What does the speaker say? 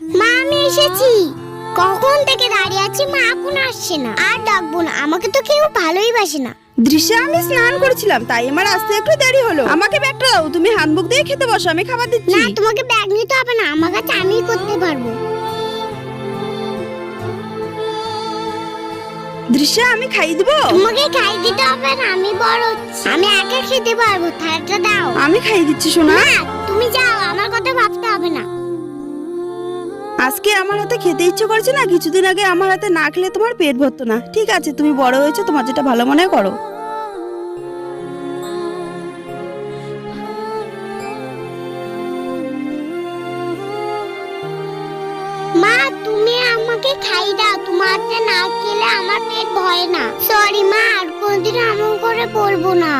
মা আমি এসেছি। কখন থেকে দাঁড়িয়ে আছি, মা এখন আসছে না। আর ডাকবো না, আমাকে তো কেউ ভালোই বাসে না। দৃশ্যা, আমি স্নান করেছিলাম তাই আমার আসতে একটু দেরি হলো। আমাকে ব্যাগটা দাও, তুমি হাতমুখ দিয়ে খেতে বসো, আমি খাবার দিচ্ছি। না, তোমাকে ব্যাগ নিতে হবে না, আমার কাছে আমিই করতে পারবো। দৃশ্যা, আমি খাই দিব? তোমাকে খাই দিতে হবে না, আমি বড় হচ্ছি, আমি একা খেতে পারবো। থালাটা দাও। আমি খাই দিচ্ছি সোনা। না, তুমি যাও, আমার কথা ভাবতে হবে না। আজকে আমার হাতে খেতে ইচ্ছে করছে না, কিছুদিন আগে আমার হাতে না খেলে তোমার পেট ভরতো না। ঠিক আছে, তুমি বড় হয়েছো, তোমার যেটা ভালো মনে হয় করো। মা, তুমি আমাকে খাই দাও, তোমার হাতে না খেলে আমার পেট ভরে না। সরি মা, আর কোনদিন এমন করে বলবো না।